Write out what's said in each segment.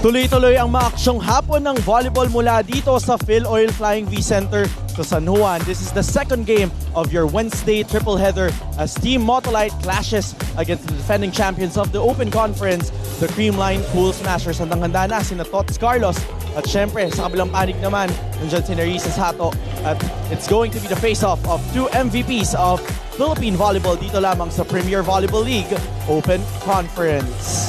Tuloy-tuloy ang maaksyong hapon ng volleyball mula dito sa Phil Oil Flying V Center to San Juan. This is the second game of your Wednesday triple header as Team Motolite clashes against the defending champions of the Open Conference, the Creamline Pool Smashers. Handang-handa na sina Tots Carlos at syempre sa kabilang panig naman nandiyan si Nerissa Hato at it's going to be the face-off of two MVPs of Philippine Volleyball dito lamang sa Premier Volleyball League Open Conference.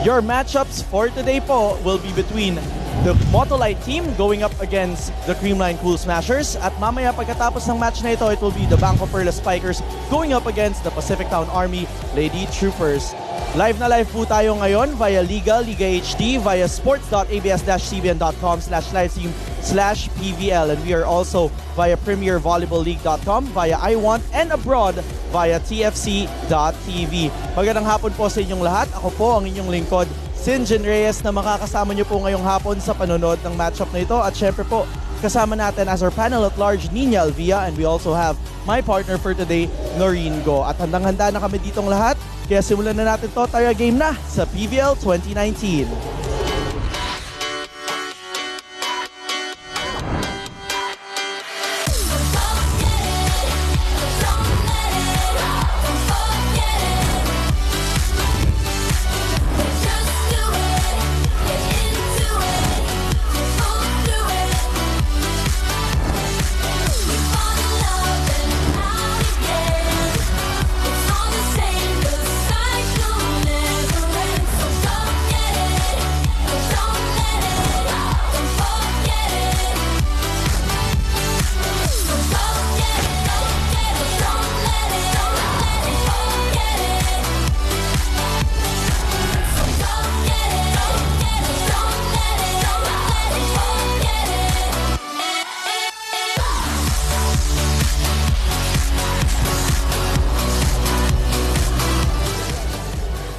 Your matchups for today po will be between the Motolite team going up against the Creamline Pool Smashers. At mamaya pagkatapos ng match na ito, it will be the Banco Perla Spikers going up against the Pacific Town Army Lady Troopers. Live na live po tayo ngayon via Liga HD, via sports.abs-cbn.com/livestream/PVL. And we are also via premiervolleyballleague.com, via iWant, and abroad via tfc.tv. Magandang hapon po sa inyong lahat. Ako po ang inyong lingkod, Sinjin Reyes, na makakasama niyo po ngayong hapon sa panonood ng matchup na ito. At syempre po, kasama natin as our panel at large, Nina Alvia, and we also have my partner for today, Noreen Go. At handang-handa na kami ditong lahat, kaya simulan na natin to. Tayo game na sa PVL 2019.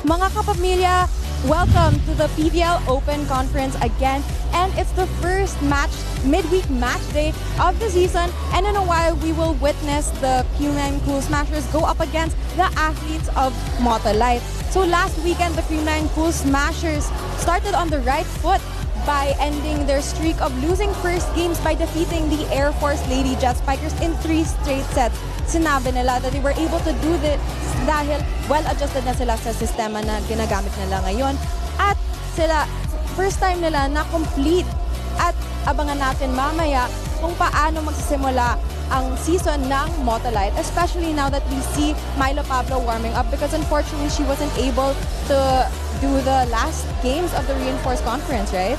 Mga kapamilya, welcome to the PVL Open Conference again. And it's the first midweek match day of the season. And in a while, we will witness the Creamline Pool Smashers go up against the athletes of Motolite. So last weekend, the Creamline Pool Smashers started on the right foot by ending their streak of losing first games by defeating the Air Force Lady Jet Spikers in 3 straight sets. Sinabi nila that they were able to do this dahil well-adjusted na sila sa sistema na ginagamit nila ngayon. At sila, first time nila na complete. At abangan natin mamaya kung paano magsisimula ang season ng Motolite, especially now that we see Milo Pablo warming up because unfortunately she wasn't able to do the last games of the Reinforced Conference, right?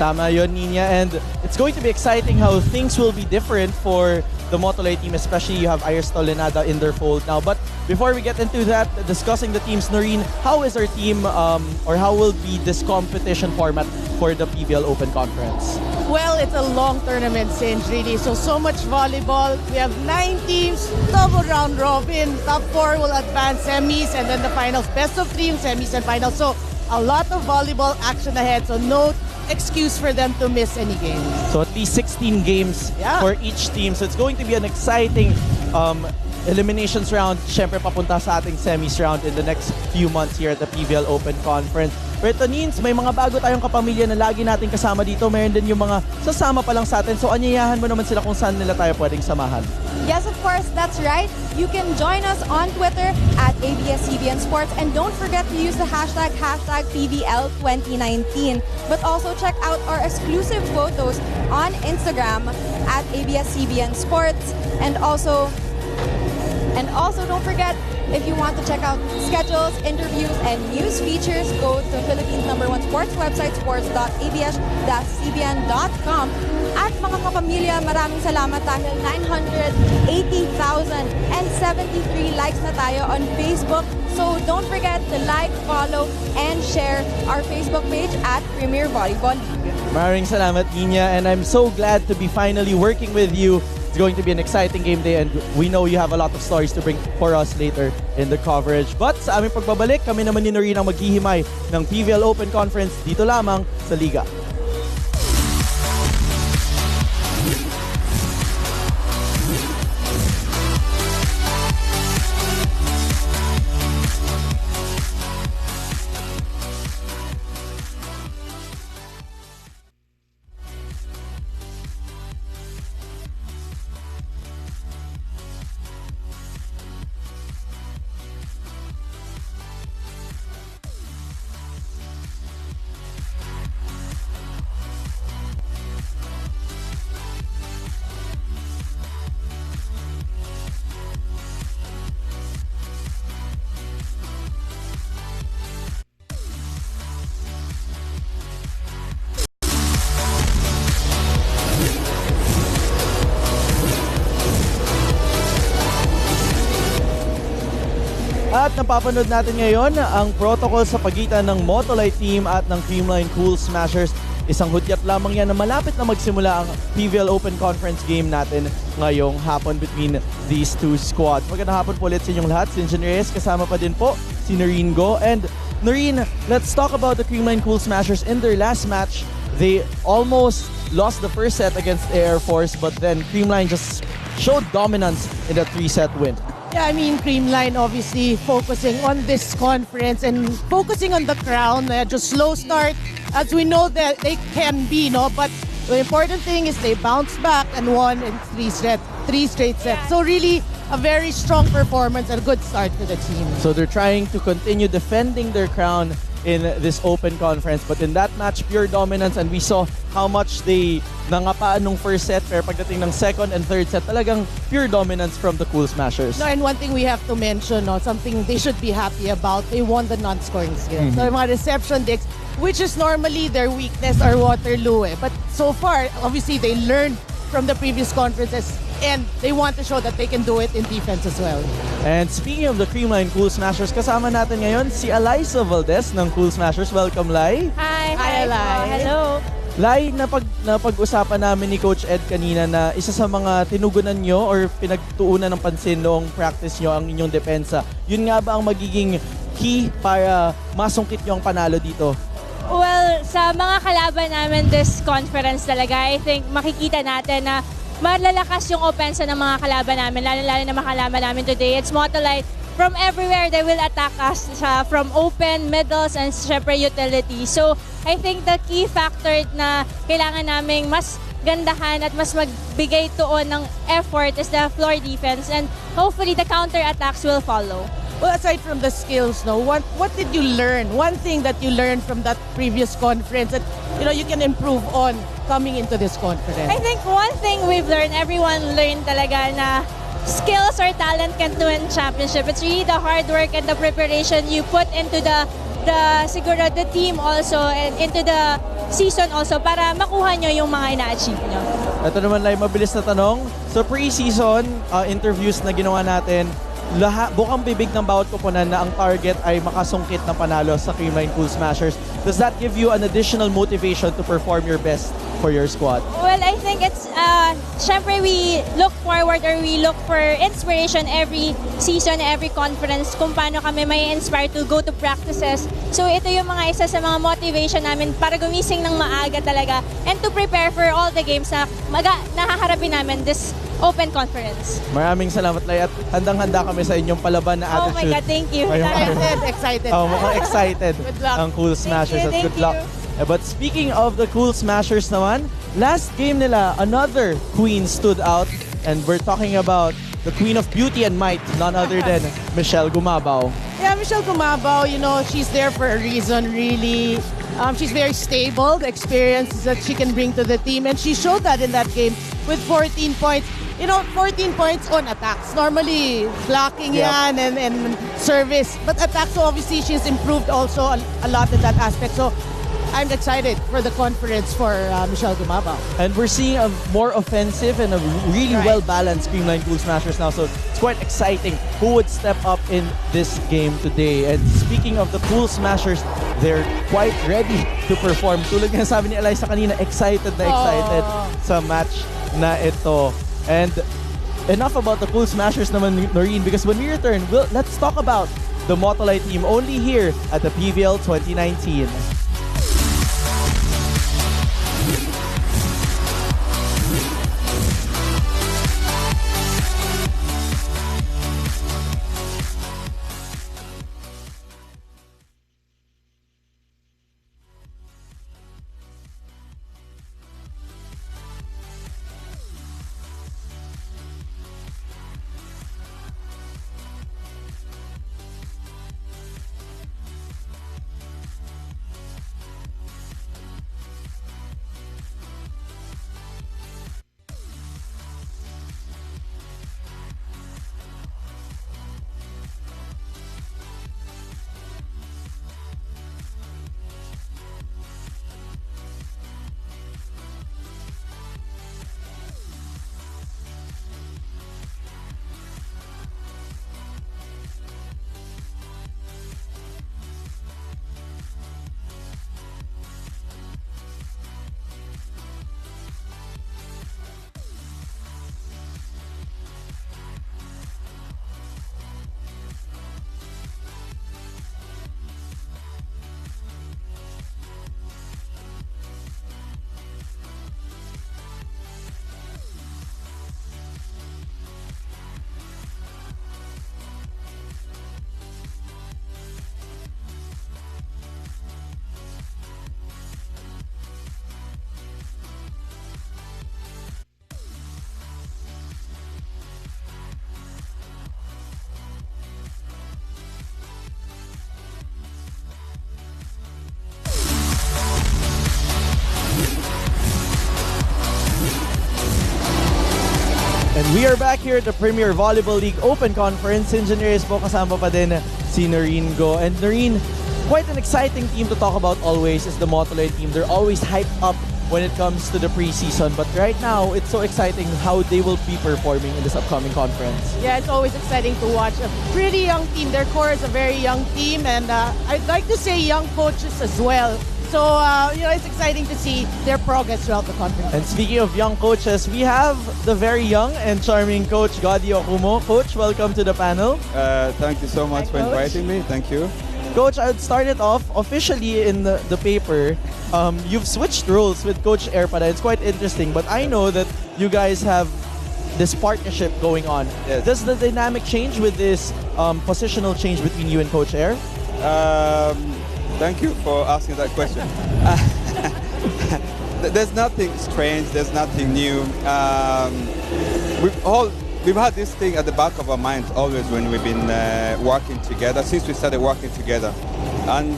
Tama yun, Nina, and it's going to be exciting how things will be different for the Motolite team, especially you have Iris Tolenada in their fold now. But before we get into that, discussing the teams, Noreen, how is our team or how will be this competition format for the PVL Open Conference? Well, it's a long tournament, Singe, really. So much volleyball. We have 9 teams, double round robin. Top 4 will advance semis and then the finals. Best of 3 yung semis and finals. So a lot of volleyball action ahead. So no excuse for them to miss any game. So at least 16 games for each team. So it's going to be an exciting eliminations round. Siyempre papunta sa ating semis round in the next few months here at the PVL Open Conference. Pero Nins, may mga bago tayong kapamilya na lagi natin kasama dito. Mayroon din yung mga sasama pa lang sa atin. So anyayahan mo naman sila kung saan nila tayo pwedeng samahan. Yes, of course, that's right. You can join us on Twitter at ABS-CBN Sports and don't forget to use the hashtag PVL2019. But also check out our exclusive photos on Instagram at ABS-CBN Sports and also don't forget, if you want to check out schedules, interviews, and news features, go to Philippines' #1 sports website, sports.abs-cbn.com. At mga kapamilya, maraming salamat dahil 980,073 likes na tayo on Facebook. So don't forget to like, follow, and share our Facebook page at Premier Volleyball League. Maraming salamat, Nina, and I'm so glad to be finally working with you. It's going to be an exciting game day and we know you have a lot of stories to bring for us later in the coverage. But sa aming pagbabalik, kami naman ni Noreen ang maghihimay ng PVL Open Conference dito lamang sa Liga. napapanood natin ngayon ang protocol sa pagitan ng Motolite team at ng Creamline Cool Smashers. Isang hudyat lamang yan na malapit na magsimula ang PVL Open Conference game natin ngayong hapon between these two squads. Magandang hapon po ulit sa inyong lahat. Si Engineer Reyes, kasama pa din po si Noreen Go. And Noreen, let's talk about the Creamline Cool Smashers. In their last match, they almost lost the first set against Air Force, but then Creamline just showed dominance in that 3-set win. Yeah, I mean, Creamline obviously focusing on this conference and focusing on the crown. Just slow start, as we know that they can be, no? But the important thing is they bounced back and won in three straight sets. So really, a very strong performance and a good start to the team. So they're trying to continue defending their crown in this open conference, but in that match, pure dominance, and we saw how much they nangapaan nung first set, pero pagdating ng second and third set, talagang pure dominance from the Cool Smashers. No, and one thing we have to mention, no, something they should be happy about, they won the non-scoring skills. So yung mga reception dicks, which is normally their weakness or Waterloo. But so far, obviously, they learned from the previous conferences and they want to show that they can do it in defense as well. And speaking of the Creamline Cool Smashers, kasama natin ngayon si Eliza Valdez ng Cool Smashers. Welcome, Lai. Hi, Lai. Hello. Lai, napag-usapan namin ni Coach Ed kanina na isa sa mga tinugunan nyo or pinagtuunan ng pansin noong practice nyo ang inyong depensa. Yun nga ba ang magiging key para masungkit nyo ang panalo dito? Well, sa mga kalaban namin this conference talaga, I think makikita natin na malalakas yung opensa ng mga kalaban namin, lalo-lalo na mga kalaban namin today. It's Motolite. From everywhere, they will attack us from open, middles, and syempre utility. So, I think the key factor na kailangan naming mas gandahan at mas magbigay tuon ng effort is the floor defense, and hopefully the counter-attacks will follow. Well, aside from the skills, no, what did you learn? One thing that you learned from that previous conference that you can improve on coming into this conference. I think one thing we've learned, everyone learned talaga na skills or talent can't win championship. It's really the hard work and the preparation you put into siguro the team also and into the season also para makuha nyo yung mga ina-achieve nyo. Ito naman, Lai, mabilis na tanong. So pre-season interviews na ginawa natin, bukang bibig ng bawat kupunan na ang target ay makasungkit ng panalo sa Creamline Cool Smashers. Does that give you an additional motivation to perform your best for your squad? Well, I think it's, syempre we look forward or we look for inspiration every season, every conference kung paano kami may inspire to go to practices. So ito yung mga isa sa mga motivation namin para gumising ng maaga talaga and to prepare for all the games na nahaharapin namin this open conference. Maraming salamat, Lai, at handang-handa kami sa inyong palaban na Oh attitude. my God, thank you. Excited. Mukhang excited Good luck. ang Cool Smashers. Thank you, Good luck. But speaking of the Cool Smashers naman, last game nila, another queen stood out, and we're talking about the Queen of Beauty and Might, none other than Michelle Gumabao. Yeah, Michelle Gumabao, she's there for a reason, really. She's very stable, the experience that she can bring to the team, and she showed that in that game with 14 points. 14 points on attacks. Normally, blocking yan and service. But attacks, so obviously, she's improved also a lot in that aspect. So, I'm excited for the conference for Michelle Gumabao. And we're seeing a more offensive and a really well-balanced Creamline Cool Smashers now. So it's quite exciting who would step up in this game today. And speaking of the Cool Smashers, they're quite ready to perform. Tulad nga sabi ni Eliza kanina, excited sa match na ito. And enough about the Cool Smashers naman, Noreen, because when we return, let's talk about the Motolite team only here at the PVL 2019. We are back here at the Premier Volleyball League Open Conference. Engineers po, kasama pa din si Noreen Go. And Noreen, quite an exciting team to talk about always is the Motolite team. They're always hyped up when it comes to the preseason. But right now, it's so exciting how they will be performing in this upcoming conference. Yeah, it's always exciting to watch a pretty young team. Their core is a very young team, and I'd like to say young coaches as well. So, it's exciting to see their progress throughout the conference. And speaking of young coaches, we have the very young and charming Coach Godi Okumo. Coach, welcome to the panel. Thank you so much for inviting me. Thank you. Coach, I would start it off officially in the paper. You've switched roles with Coach Erpada. It's quite interesting, but I know that you guys have this partnership going on. Yes. Does the dynamic change with this positional change between you and Coach Air? Thank you for asking that question. There's nothing strange. There's nothing new. We've had this thing at the back of our minds always when we've been working together, since we started working together. And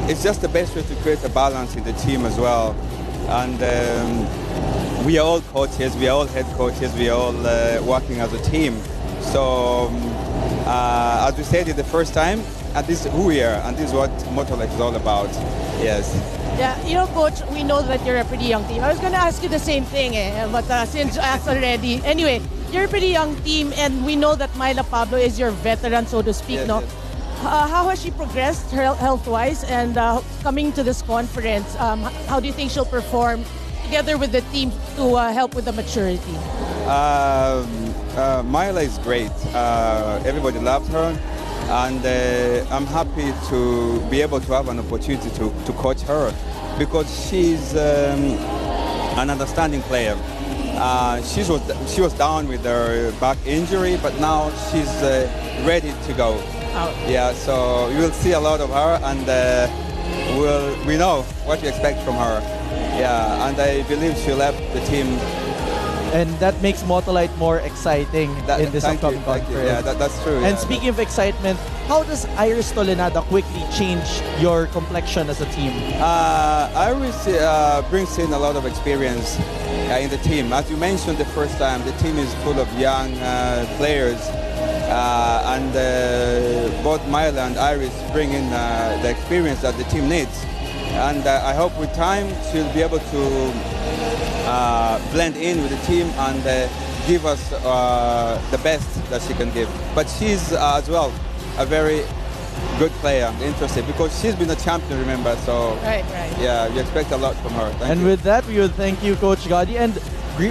it's just the best way to create a balance in the team as well. And we are all coaches, we are all head coaches, we are all working as a team. So as we said it the first time, and this is who we are, and this is what Motolite is all about. Yes. Yeah, Coach, we know that you're a pretty young team. I was going to ask you the same thing, but since you asked already. Anyway, you're a pretty young team, and we know that Myla Pablo is your veteran, so to speak. Yes, no? yes. How has she progressed health-wise, and coming to this conference, how do you think she'll perform together with the team to help with the maturity? Myla is great. Everybody loves her. And I'm happy to be able to have an opportunity to coach her because she's an understanding player. She was down with her back injury, but now she's ready to go. Yeah, so you will see a lot of her, and we know what to expect from her. Yeah, and I believe she'll help the team. And that makes Motolite more exciting in this upcoming conference. Yeah, that's true. And speaking of excitement, how does Iris Tolenada quickly change your complexion as a team? Iris brings in a lot of experience in the team. As you mentioned the first time, the team is full of young players. And both Myla and Iris bring in the experience that the team needs. And I hope with time she'll be able to blend in with the team and give us the best that she can give. But she's as well a very good player, interested, because she's been a champion, remember, so Right. yeah, we expect a lot from her. Thank you. With that, we would thank you, Coach Godi, and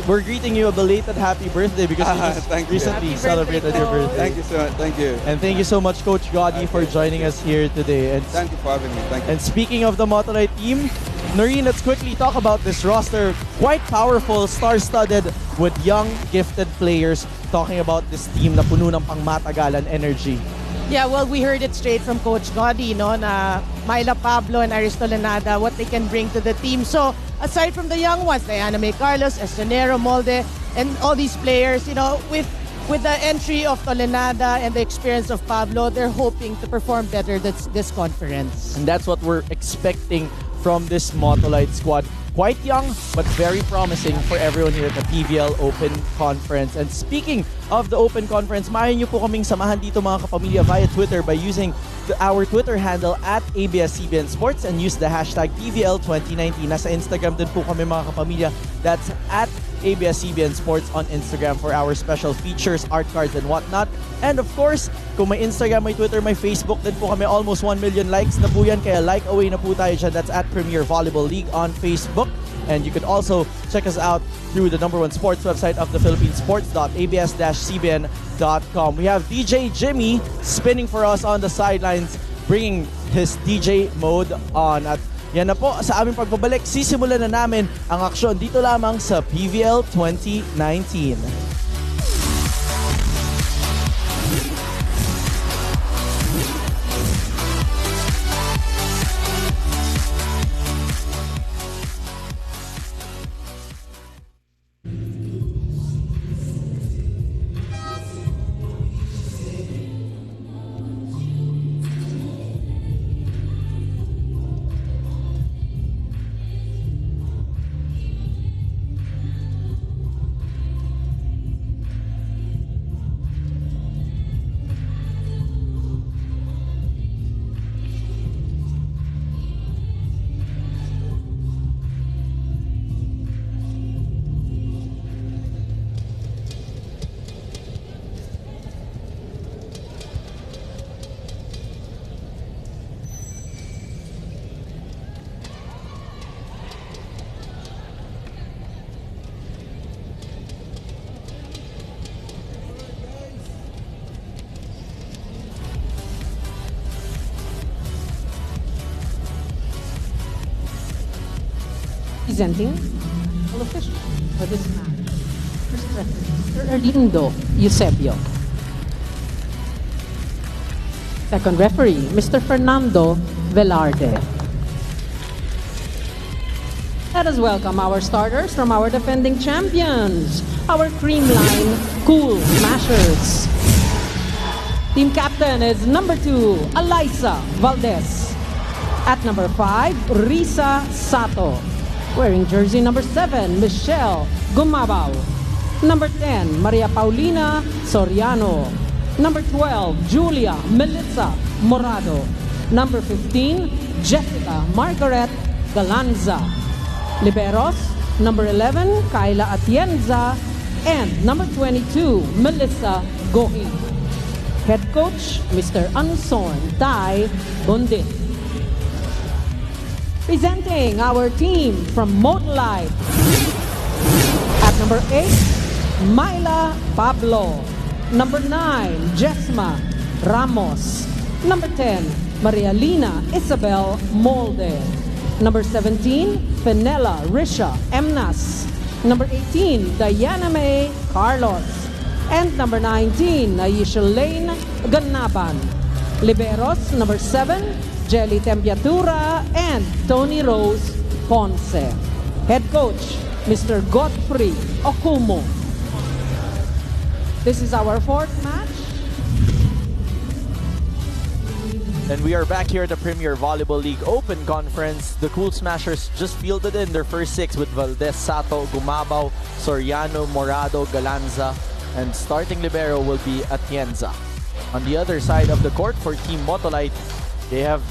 we're greeting you a belated happy birthday because you just Thank you. recently Happy celebrated birthday, your Coach. birthday. Thank you so much. Thank you. And thank you so much, Coach Godi, for joining us here today. And Thank you for having me. Thank you. And speaking of the Motolite team, Noreen, let's quickly talk about this roster. Quite powerful, star-studded with young, gifted players. Talking about this team na puno ng pangmatagalan energy. Yeah, well, we heard it straight from Coach Godi, na Myla Pablo and Iris Tolenada, what they can bring to the team. So, aside from the young ones, Diana May Carlos, Estonero, Molde, and all these players, with the entry of Tolenada and the experience of Pablo, they're hoping to perform better this conference. And that's what we're expecting from this Motolite squad. Quite young, but very promising for everyone here at the PVL Open Conference. And speaking of the Open Conference, maaari nyo po kaming samahan dito mga kapamilya via Twitter by using our Twitter handle at ABS-CBN Sports and use the hashtag PVL2019. Nasa Instagram din po kami mga kapamilya. That's at ABS-CBN Sports on Instagram for our special features, art cards, and whatnot. And of course, kung may Instagram, may Twitter, may Facebook din po kami. Almost 1 million likes na po yan. Kaya like away na po tayo dyan. That's at Premier Volleyball League on Facebook. And you could also check us out through the #1 sports website of the Philippines, sports.abs-cbn.com. We have DJ Jimmy spinning for us on the sidelines, bringing his DJ mode on. At yan na po, sa aming pagbabalik, sisimulan na namin ang aksyon dito lamang sa PVL 2019. Presenting all officials for this match. First referee, Mr. Erlindo Eusebio. Second referee, Mr. Fernando Velarde. Let us welcome our starters from our defending champions, our Creamline Cool Smashers. Team captain is number 2, Alyssa Valdez. At number 5, Risa Sato. Wearing jersey number 7, Michelle Gumabaw. Number 10, Maria Paulina Soriano. Number 12, Julia Melissa Morado. Number 15, Jessica Margaret Galanza. Liberos, number 11, Kyla Atienza. And number 22, Melissa Gohin. Head coach, Mr. Anson Tai Bundit. Presenting our team from Motolite. At number 8, Myla Pablo. Number 9, Jesma Ramos. Number 10, Maria Lina Isabel Molde. Number 17, Fenella Risha Emnas. Number 18, Diana May Carlos. And number 19, Aisha Lane Ganaban. Liberos, number 7, Jelly Tempiatura and Tony Rose Ponce. Head coach, Mr. Godfrey Okumo. This is our 4th match. And we are back here at the Premier Volleyball League Open Conference. The Cool Smashers just fielded in their first 6 with Valdez, Sato, Gumabaw, Soriano, Morado, Galanza, and starting libero will be Atienza. On the other side of the court for Team Motolite, they have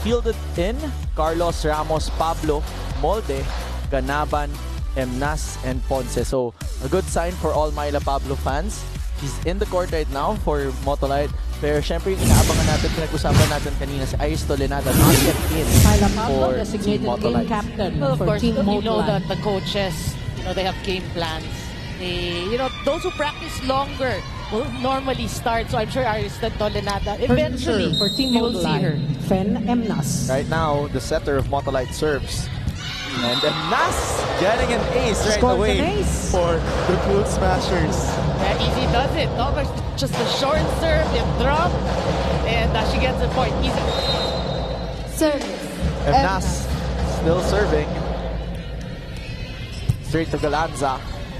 fielded in Carlos, Ramos, Pablo, Molde, Ganaban, Emnas, and Ponce. So a good sign for all Myla Pablo fans. He's in the court right now for Motolite. Pero syempre yung inaabangan natin, pinag-usapan natin kanina si Ais Tolenada, not yet in Myla Pablo, for designated Team game Motolite. captain Well, of for course, Team you know Motolite. that the coaches, they have game plans. Those who practice longer will normally start. So I'm sure Aristan Tolenada, eventually, for Team you will see her. Motolite, Fen Emnas. Right now, the setter of Motolite serves. And Emnas getting an ace right Scores away an ace. for the Cool Smashers. Yeah, easy does it. Almost just a short serve, it drop, and she gets a point. Easy. Service. Emnas still serving. Straight to Galanza.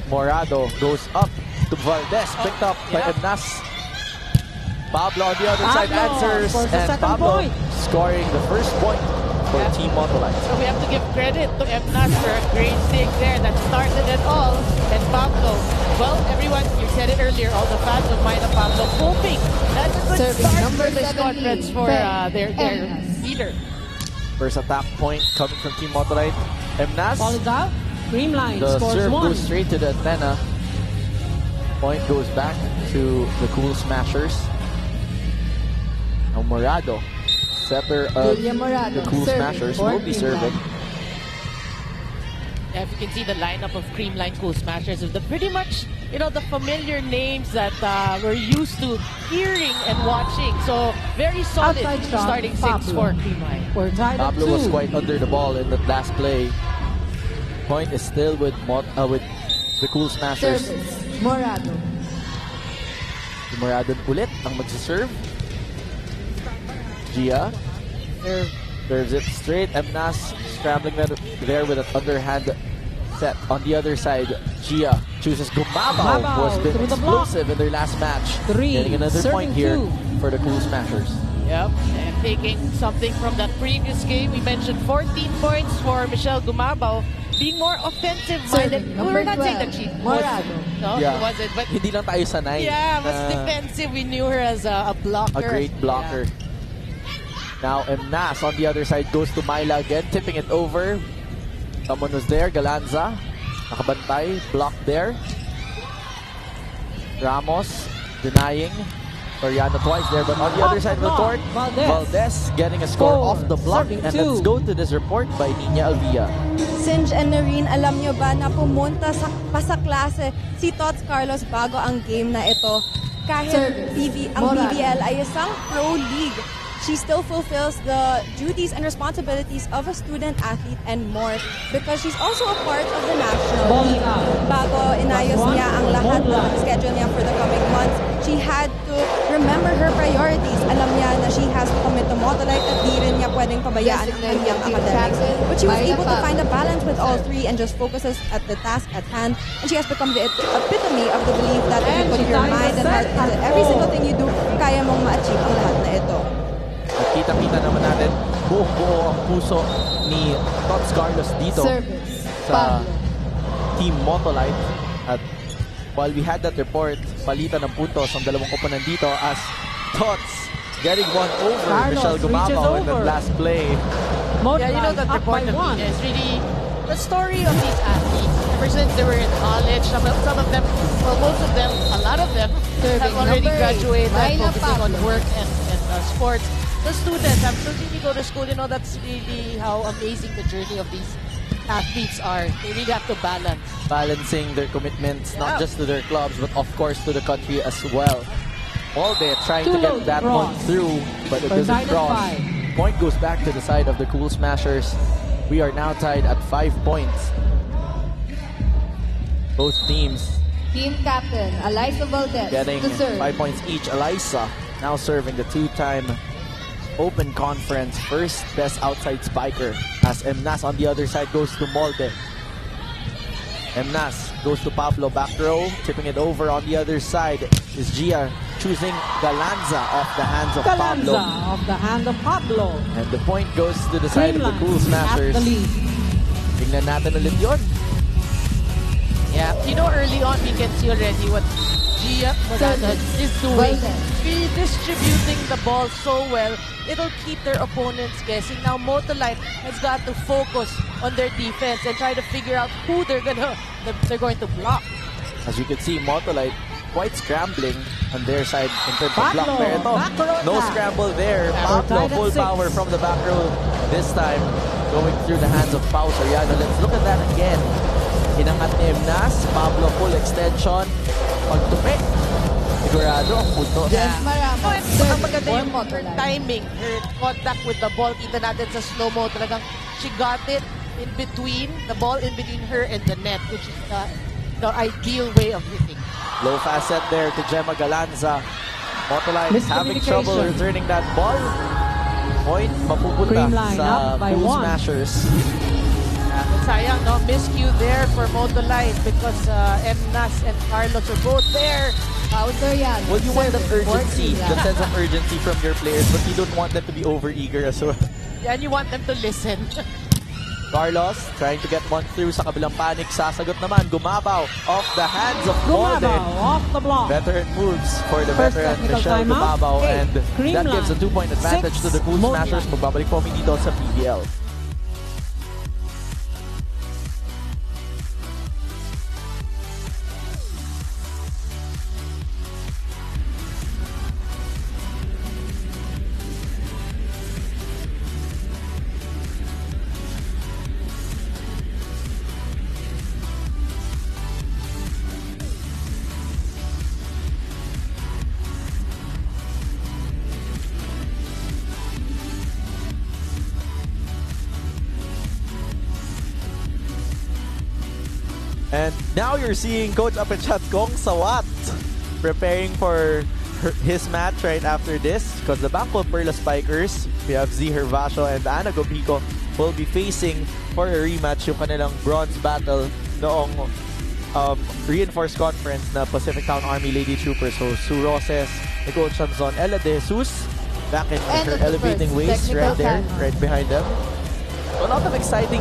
Morado goes up to Valdez. Picked up by Emnas. Pablo on the other side Pablo answers. scores the And second Pablo point. scoring the first point for Team Motolite. So we have to give credit to Emnas for a great dig there that started it all. And Pablo, well, everyone, you said it earlier, all the fans of Myla Pablo hoping that's a good Serving start number for this 17, conference for their Emnas. leader. First attack point coming from Team Motolite. Emnas. Ball is out. Creamline The scores serve 1. goes straight to the antenna. Point goes back to the Cool Smashers. Now Morado, setter of Julia Morado, the Cool serving Smashers, for will be serving. Yeah, if you can see the lineup of Creamline Cool Smashers, with the pretty much, the familiar names that we're used to hearing and watching. So very solid Outside shot, starting 6 Pablo. for Creamline. We're tied at Pablo 2. was quite under the ball in that last play. Point is still with the Cool Smashers. Service. Morado. Morado ulit ang magsiserve. Gia serves it straight. Emnas scrambling there with an underhand set. On the other side, Gia chooses Gumabaw, who has been through the block. explosive in their last match. 3, Getting another point serving here 2. for the Cool Smashers. Yep, and taking something from that previous game, we mentioned 14 points for Michelle Gumabaw, being more offensive-minded. Serving We're number not saying 12, that she Morado. no, Yeah. she wasn't, but Hindi lang tayo sanay. yeah, mas na defensive. We knew her as a blocker. a great blocker. Now Emnas on the other side goes to Myla again, tipping it over. Someone was there, Galanza. Nakabantay, blocked there. Ramos denying. Soriano twice there, but on the other side of the court, Valdez getting a score off the block. Serving And 2. let's go to this report by Nina Alvia. Sinj and Noreen, alam nyo ba na pumunta pa sa klase si Tots Carlos bago ang game na ito? Kahit Service. ang Morado. BBL ay isang pro league, she still fulfills the duties and responsibilities of a student athlete and more because she's also a part of the national team. Bago inayos niya ang lahat ng schedule niya for the coming months, she had to remember her priorities. Alam niya na she has to commit to Motolite at di rin niya pwedeng pabayaan ang kanyang academics. But she was able to find a balance with all three and just focuses at the task at hand. And she has become the epitome of the belief that if you put your mind and heart into every single thing you do, kaya mong ma-achieve ang lahat na ito. At kita-kita naman natin, buong-buo ang puso ni Tots Carlos dito sa Team Motolite. At while we had that report, palitan ng puntos ang dalawang koponan dito as Tots getting one over Michelle Gumabaw in the last play. Yeah, you know that report of Nina is really the story of these athletes. Ever since they were in college, some of them, well, most of them, a lot of them, have already graduated, focusing on work and sports. The students have to really go to school. You know, that's really how amazing the journey of these athletes are. They really have to balance. Balancing their commitments, not just to their clubs, but of course to the country as well. Molde trying to get that one through, but it doesn't cross. Point goes back to the side of the Cool Smashers. We are now tied at 5 points. Both teams Team captain, Alyssa Valdez, getting 5 points each. Alyssa now serving the two-time Open Conference first best outside spiker as Emnas on the other side goes to Molde. Emnas goes to Pablo, back row, tipping it over on the other side is Gia choosing Galanza off the hands of Pablo. Off the hand of Pablo. And the point goes to the side of the Cool Smashers. Tingnan natin ulit yun. Yeah, you know, early on we can see already what Gia is doing. Redistributing the ball so well, it'll keep their opponents guessing. Now Motolite has got to focus on their defense and try to figure out who they're going to block. As you can see, Motolite quite scrambling on their side in terms of block. Pero no scramble there. Pablo, full power from the back row this time, going through the hands of Pau Soriano. Let's look at that again. Hinangat ni Emnas, Pablo full extension. Pagtupi, sigurado ang punto. Yeah. Ang maganda yung her timing, her contact with the ball. Kita natin sa slow-mo, talagang she got it in between, the ball in between her and the net, which is the ideal way of hitting. Low fast set there to Gemma Galanza. Motolite having trouble returning that ball. Point mapupunta sa Cool Smashers. Sayang, no? Miscue there for Motolite because Emnas and Carlos are both there. Well, you want that urgency, the sense of urgency from your players, but you don't want them to be over-eager as well. Yeah, and you want them to listen. Carlos trying to get one through sa kabilang panic. Sasagot naman, Gumabaw off the hands of Molde. Off the block. Veteran moves for the veteran Michelle Gumabaw, and that gives a 2-point advantage to the Cool Smashers. Magbabalik po kami dito sa PBL. And now you're seeing Coach Apechat Kong Sawat preparing for his match right after this because the backcourt Perla Spikers, we have Z Hervasio and Ana Gopico, will be facing for a rematch yung kanilang bronze battle noong reinforced conference na Pacific Town Army Lady Troopers. So Sue Roses, Nicole Chanzon, Ella De Jesus back in her elevating ways right there, right behind them. So a lot of exciting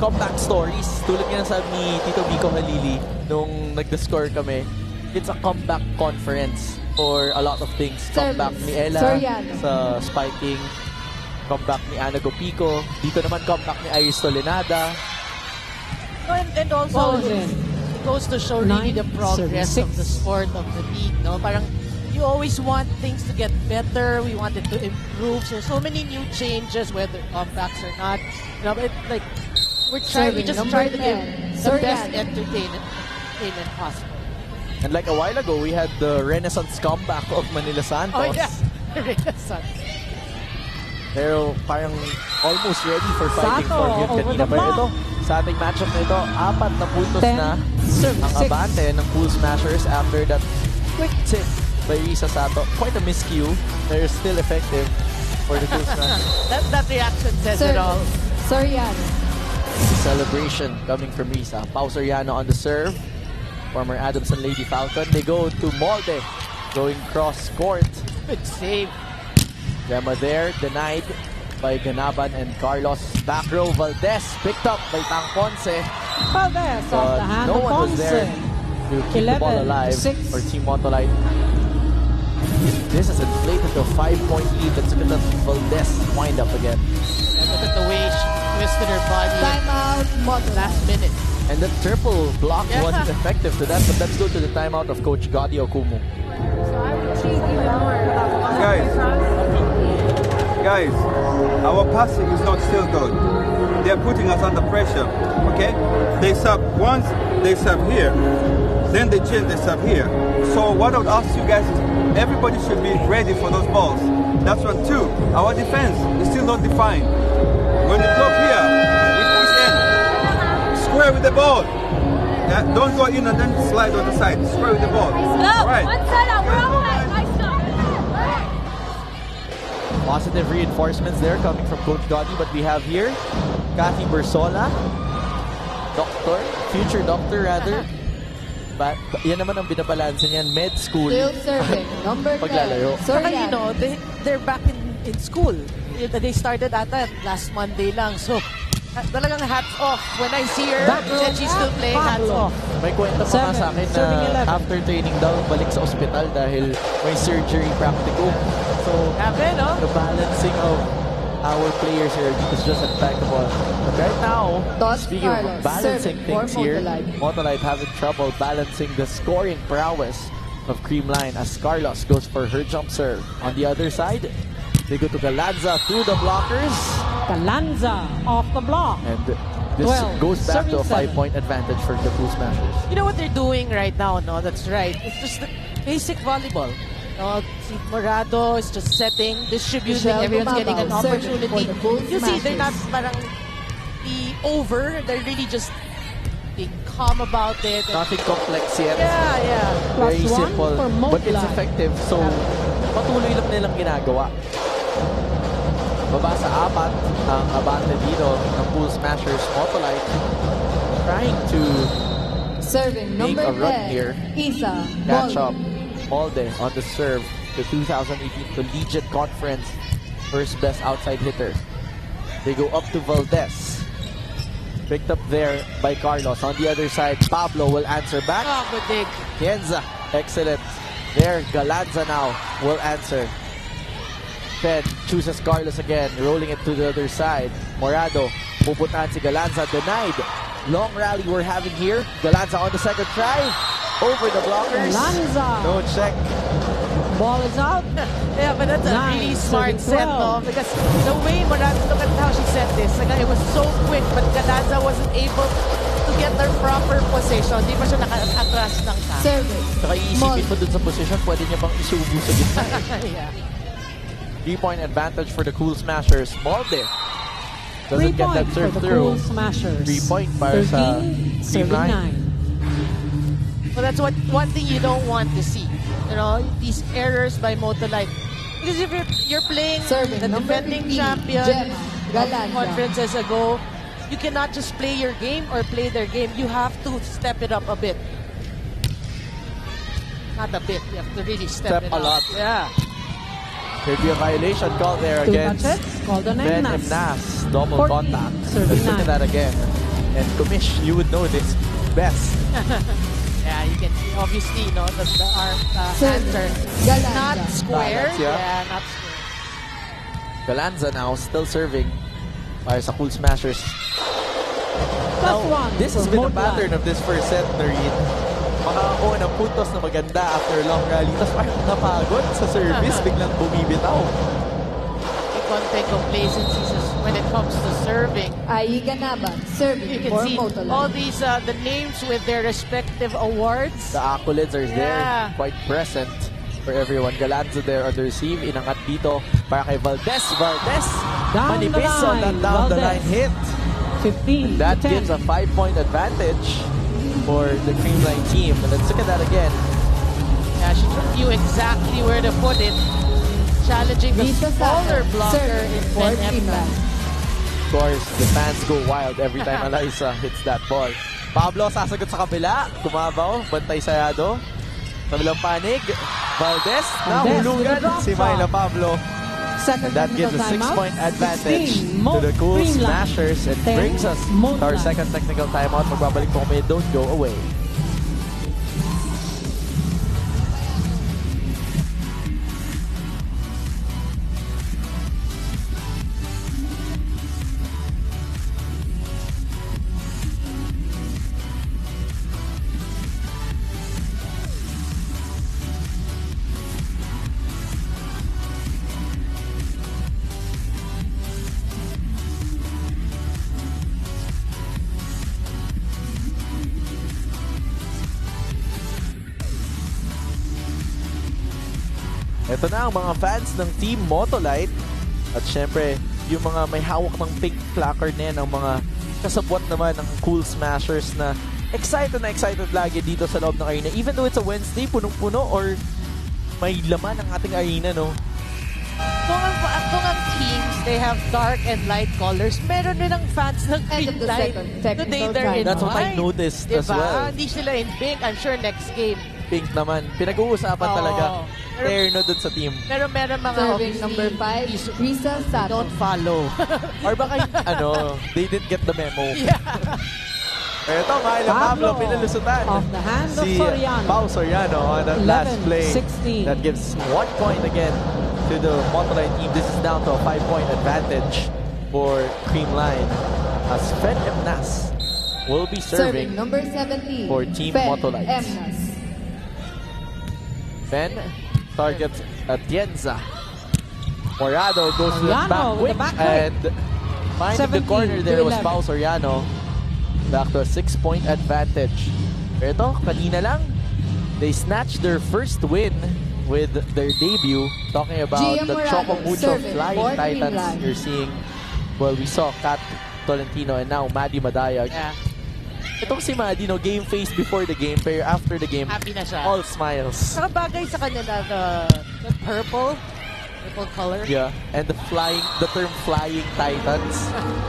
comeback stories. Tulad nga sabi ni Tito Vico Halili nung nag-score kami, it's a comeback conference for a lot of things. Comeback ni Ella sa spiking, comeback ni Ana Gopico, dito naman comeback ni Iris Tolenada. And also, it goes to show really the progress of the sport, of the league. No? Parang you always want things to get better. We want it to improve. So many new changes, whether comebacks or not. You know, like we just try to give the best entertainment possible. And like a while ago, we had the Renaissance comeback of Manila Santos. Oh yeah, Renaissance. Pero parang almost ready for fighting Sato, for him over kanina. the Pero block. ito, sa ating matchup na ito, 4 na puntos 10, na serving ang 6. abante ng Pool Smashers after that quick tip by Risa Sato. Quite a miscue. They're still effective for the Pool Smashers. That reaction says it all. Soriano. Celebration coming from Risa. Pau Soriano on the serve. Former Adamson Lady Falcon. They go to Molde. Going cross court. Good save. Gemma there, denied by Ganaban and Carlos. Back row, Valdez picked up by Tang Ponce. Valdez off the hand No of one was there Ponce. to keep the ball 11 alive to 6. for Team Motolite. This is inflated to a 5-point lead. Let's look at Valdez wind up again. And look at the way she twisted her body Timeout, Motolite. last minute. And the triple block Yeah. wasn't effective to that, but let's go to the timeout of Coach Gadi Okumu. Guys, our passing is not still good. They're putting us under pressure, okay? They sub once, they sub here. Then they change, they sub here. So what I would ask you guys is, everybody should be ready for those balls. That's one. 2, our defense is still not defined. When we block here, we push in. Square with the ball. Yeah? Don't go in and then slide on the side. Square with the ball. Right. Positive reinforcements there coming from Coach Gadi, but we have here Kathy Bersola, future doctor rather. But yan naman ang binabalansa niyan, med school. Still serving. Number 10. Paglalaro. Saka, you Soriano. know, they're back in school. They started ata last Monday lang. So, talagang hats off. When I see her, Back row, and she's still playing, hats Pablo. off. May kwento pa nga 7, sa akin serving na 11. after training daw, balik sa ospital dahil may surgery practicum. So, Grabe, no? the balancing of our players here is just impeccable. But right now, Toss speaking Carlos, of balancing serving for things here, Motolite. Motolite having trouble balancing the scoring prowess of Creamline as Carlos goes for her jump serve. On the other side, they go to Galanza through the blockers. Calanza off the block. And this 12, goes back to a serving 5-point advantage for the Pool Smashers. You know what they're doing right now, no? That's right. It's just the basic volleyball. No, si Morado is just setting, distributing, Michelle everyone's getting an Gumabao, serving opportunity. for the Bulls You see, they're not Smashers. parang over. They're really just being calm about it. Nothing complex yet. Yeah. Very +1 simple, for but it's Motolite. effective. So, patuloy lang nilang ginagawa. Baba sa 4 ang abante dito ng Pool Smashers. Motolite trying to Serving. make Number a run 10. here. Isa. Catch Molde. up. Molde on the serve. The 2018 Collegiate Conference first best outside hitter. They go up to Valdez. Picked up there by Carlos. On the other side, Pablo will answer back. Oh, good dig. Kienza, excellent. There, Galanza now will answer. Fed chooses Carlos again, rolling it to the other side. Morado, pupuntahan si Galanza, denied. Long rally we're having here. Galanza on the second try. Over the blockers. Calanza. No check. Ball is out. Yeah, but that's a Nine, really smart serving set, 12. no? Because the way Morado, look at how she set this. Like, it was so quick, but Galanza wasn't able to get their proper position. Di pa siya naka-atras ng tao. Serving. Saka iisipin mo dun sa position, pwede niya bang isubo sa gitna. Yeah. 3-point advantage for the Cool Smashers. Molde doesn't get that 3 point serve for the through. Cool Smashers. 3-point para sa 13, serving 9. Well, that's one thing you don't want to see. You know, these errors by Motolite. Because if you're playing Serving. the Number defending 15, champion Gemma Galanza. conferences ago, you cannot just play your game or play their game. You have to step it up a bit. Not a bit. You have to really step Step it a up. lot. Yeah. There'd be a violation call there 2 against touches, called on Ben Emnas. Emnas. Double 14, contact. serving Let's look at 9. that again. And Kumish, you would know this best. Yeah, you can see, obviously, no, the arm, hands Serving. are Galanza. not square. Balance, yeah. Yeah, not square. Galanza now still serving para sa Cool Smashers. +1 This has for been a Motolite. pattern of this first set, Noreen. Makakakuha ng puntos na maganda after a long rally. Tapos parang napagod sa service, biglang bumibitaw. Konting complacency when it comes to serving. Ai Ganaban. Serving You can for see Motolite. all these the names with their respective awards. The accolades are there, Yeah. quite present. for everyone. Galanza there on the receive. Inangat dito para kay Valdez. Valdez! Down the Manipis on that line, down the Valdez. line hit. 15 That to 10. gives a 5-point advantage for the Creamline team. And let's look at that again. Yeah, she knew exactly where to put it. Challenging the Lisa smaller Sato, blocker serve in for Fen Emna. Creamline. Of course, the fans go wild every time Eliza hits that ball. Pablo sasagot sa kabila. Kumabaw. Bantay sayado. Kabilang panig. Valdez. Nahulugan si Myla Pablo. Second And that gives a 6-point advantage to the Cool Smashers. It brings us to our second technical timeout. Magbabalik po kami. Don't go away. Ito na ang mga fans ng Team Motolite. At syempre, yung mga may hawak ng pink placard na yan, ang mga kasabwat naman ng Cool Smashers na excited lagi dito sa loob ng arena. Even though it's a Wednesday, punong-puno or may laman ang ating arena, no? Kung ang teams, they have dark and light colors, meron din ang fans ng End of the Creamline. second technical Today they're in timeout. That's what I white. noticed Diba? as well. Hindi sila in pink. I'm sure next game. Pink naman. Pinag-uusapan Oo. talaga. Pero- Fair no dun sa team. Pero meron mga Serving obviously, number 5, Risa Sato. don't follow. Or baka, they didn't get the memo. Yeah. Ito, Myla Pablo, pinalusutan. Off the hand of Si Soriano. Pao Soriano on that last 11, play. 16. That gives 1 point again to the Motolite team. This is down to a 5-point advantage for Creamline as Fen Emnas will be Serving serving. number 17, for Team Fen Motolite. Emnas. Fen targets Atienza. Morado goes to the Soriano back with quick the back right. and finding the 17 corner to there was 11. Pao Soriano. Back to a 6-point advantage. Pero ito, kanina lang, they snatched their first win with their debut. Talking about Gia the Morado Choco Mucho serving Flying for Titans. Creamline. You're seeing, well, we saw Kat Tolentino and now Maddie Madayag. Yeah. Itong si Maddie, no, game face before the game, pero after the game, Happy na siya. all smiles. Saka bagay sa kanya na the purple color. Yeah, and the term flying titans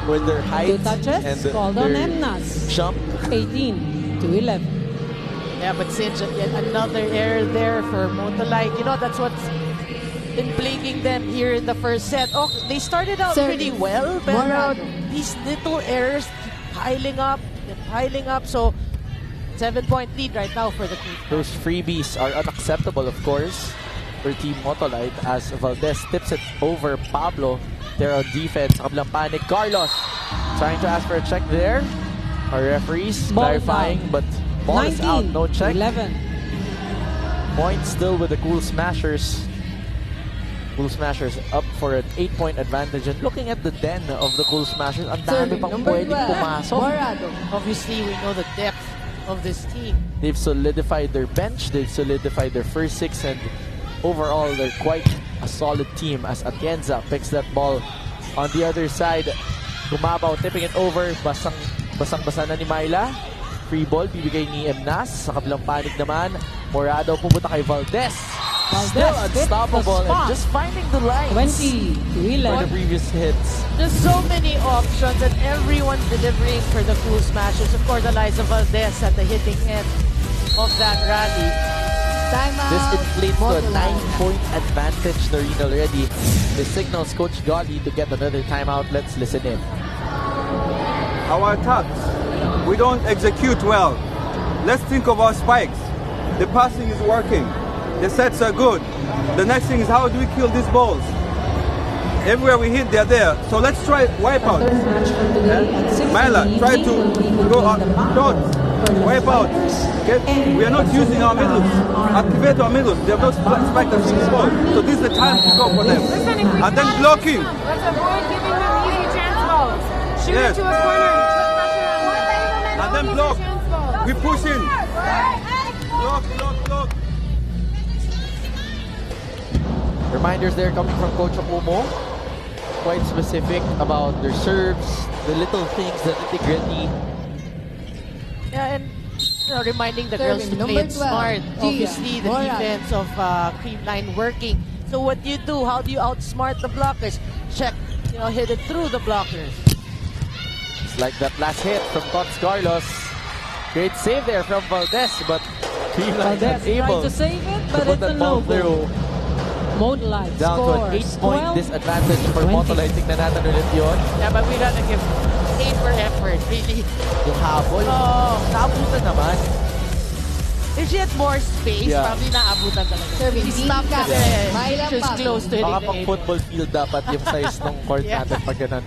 with their height 2 touches, and called on their Emnas. jump. 18 to 11. Yeah, but since yet another error there for Motolite, that's what's been plaguing them here in the first set. Oh, they started out pretty Serving. well, but Morado. these little errors keep piling up. So 7-point lead right now for the team. Those freebies are unacceptable, of course, for Team Motolite as Valdez tips it over Pablo. They're on defense. Kabilang panig. Carlos trying to ask for a check there. Our referees Ball clarifying, down. but ball is 19 out. No to check. 11. Point still with the Cool Smashers. Cool Smashers up for an 8-point advantage. And looking at the den of the Cool Smashers, ang dami Serving pang number pwedeng 12, pumasok. Morado. Obviously, we know the depth of this team. They've solidified their bench, they've solidified their first 6, and overall, they're quite a solid team as Atienza picks that ball on the other side. Gumabaw, tipping it over. Basang-basa na ni Myla. Free ball, bibigay ni Emnas. Sa kabilang panig naman, Morado pupunta kay Valdez. Still unstoppable hit the spot. and just finding the line 20 to for the 11. previous hits. There's so many options and everyone's delivering for the Cool Smashers. Of course, Eliza Valdez at the hitting end of that rally. Timeout. This inflates to a Motolite. 9-point advantage to Arena already. This signals Coach Gotti to get another timeout. Let's listen in. Our attacks, we don't execute well. Let's think of our spikes. The passing is working. The sets are good. The next thing is how do we kill these balls? Everywhere we hit, they're there. So let's try wipe out. Myla, try to go up. Don't wipe out. Okay? We are not using our middles. Activate our middles. They have not spiked us in this ball. So this is the time to go for them. And then blocking. Let's avoid giving them easy chance balls. Shoot Yes. it to a corner and put pressure on them. And then block. Chance balls. We push in. Block, block, block. reminders there coming from Coach Okumo. Quite specific about their serves, the little things, the nitty-gritty. Yeah, and reminding the girls to play it smart. Obviously, the defense of Creamline working. So what do you do? How do you outsmart the blockers? Check, hit it through the blockers. It's like that last hit from Tots Carlos. Great save there from Valdez, but Creamline not able to save it, but to put it's a that ball no through. Motolite Down to an 8-point disadvantage for Motolite. Tingnan natin ulit yun. Yeah, but we gotta give aim for effort, really. Yung habol, naabutan naman. If she had more space, probably naabutan talaga. Serving She stopped kasi she was close to hitting Baka the pang aim. football field dapat yung size ng court natin pag ganun.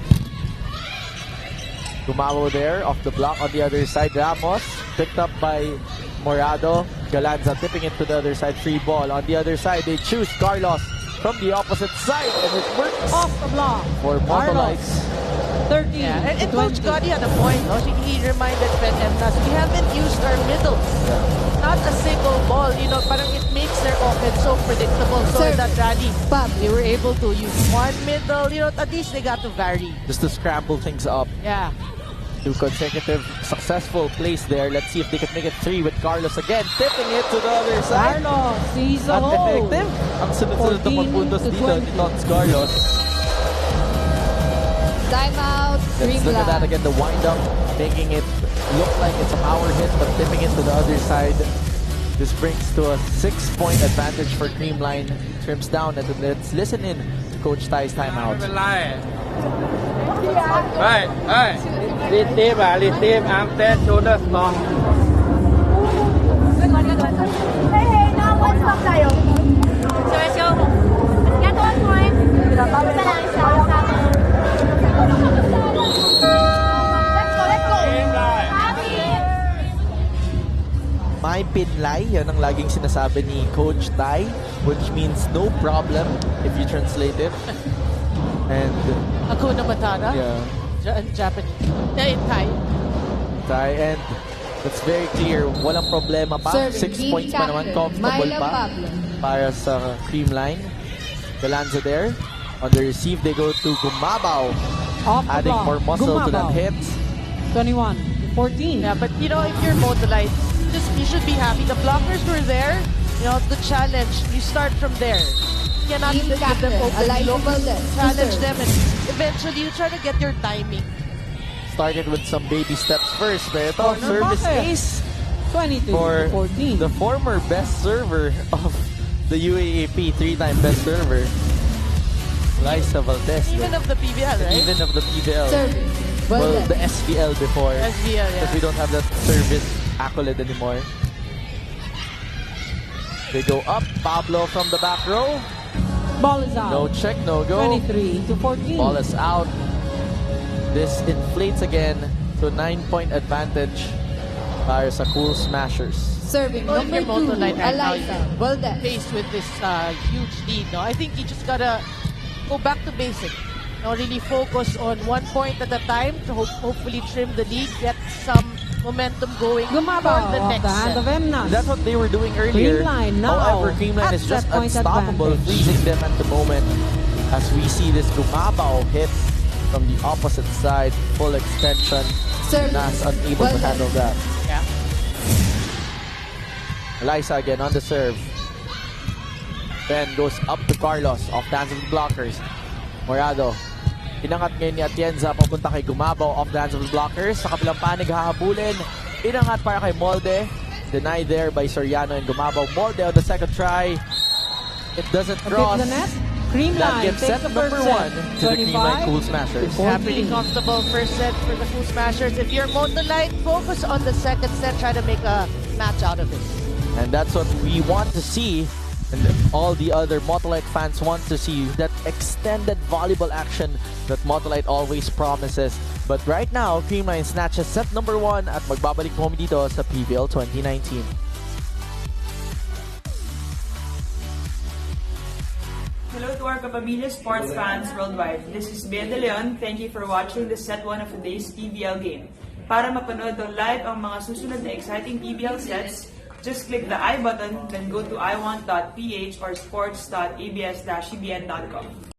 Gumawo there, off the block on the other side. Ramos, picked up by Morado. Galanza tipping it to the other side. Free ball. On the other side, they choose Carlos from the opposite side. And it works Off the block. for Motolites. 13 Yeah, and to Coach 20. Gotti had a point. He reminded Fed Emnas, we haven't used our middles. Not a single ball. Parang it makes their offense so predictable. So in that rally, they were able to use one middle. At least they got to vary. Just to scramble things up. Yeah. 2 consecutive successful plays there. Let's see if they can make it 3 with Carlos again. Tipping it to the other side. Carlos sees a At hole. effective. Ang sunod-sunod na 14 magpuntos to dito 20. ni Tots Carlos. Timeout, Let's look at that again. The wind-up, making it look like it's a power hit, but tipping it to the other side. This brings to a 6-point advantage for Creamline. Trims down, and let's listen in to Coach Ty's timeout. Right. Retrieve, arm stand, shoulder strong. Hey, now one stop tayo. So let's go. Let's get on point. Basta lang isa. Let's go. Happy. My pinlay, yan ang laging sinasabi ni Coach Ty, which means no problem if you translate it. And Hakuna Matata. Japanese. In Thai. Ty, and that's very clear. Walang problema pa. 6 points pa naman. Comfortable pa para sa Creamline. Galanza there. On the receive, they go to Gumabaw. Adding more muscle to that hit. 21 to 14. Yeah, but if you're Motolite, you should be happy. The blockers were there. The challenge, you start from there. You cannot give them open look, challenge them, and eventually you try to get your timing. Started with some baby steps first. Pero ito, service ace 22 for to 14. the former best server of the UAAP, 3-time best server, Liza Valdez. Even of the PBL, right? Even of the PBL. Well, the SBL before. SBL, yeah. Because we don't have that service accolade anymore. They go up. Pablo from the back row. Ball is out. No check, no go. 23 to 14. Ball is out. This inflates again to 9-point advantage para sa Cool Smashers. Serving number 2, Motolite right now, Valdez. faced with this huge lead. I think you just gotta go back to basic. Really focus on 1 point at a time to hopefully trim the lead, get some momentum going for Gumabaw the off next the hand set. of Emnas. That's what they were doing earlier. Creamline now However, Creamline at is just set point unstoppable, advantage. freezing them at the moment. As we see this Gumabaw hit from the opposite side, full extension. Nas unable to handle that. Yeah. Liza again on the serve. Ben goes up to Carlos, off the hands of the blockers. Morado. Inangat ngayon ni Atienza papunta kay Gumabaw, off the hands of the blockers. Sa kabilang panig hahabulin. Inangat para kay Molde. Denied there by Soriano and Gumabaw. Molde on the second try. It doesn't cross. The net. That Creamline gives takes set the number first 1 set. to the Creamline Cool Smashers. Yeah, pretty comfortable first set for the Cool Smashers. If you're Motolite, focus on the second set. Try to make a match out of it. And that's what we want to see. And all the other Motolite fans want to see, that extended volleyball action that Motolite always promises. But right now, Creamline snatches set number 1 at magbabalik po kami dito sa PBL 2019. Hello to our Kapamilya sports fans worldwide. This is Bea De Leon. Thank you for watching the set 1 of today's PBL game. Para mapanood daw live ang mga susunod na exciting PBL sets, Just click the I button, then go to iWant.ph or sports.abs-cbn.com.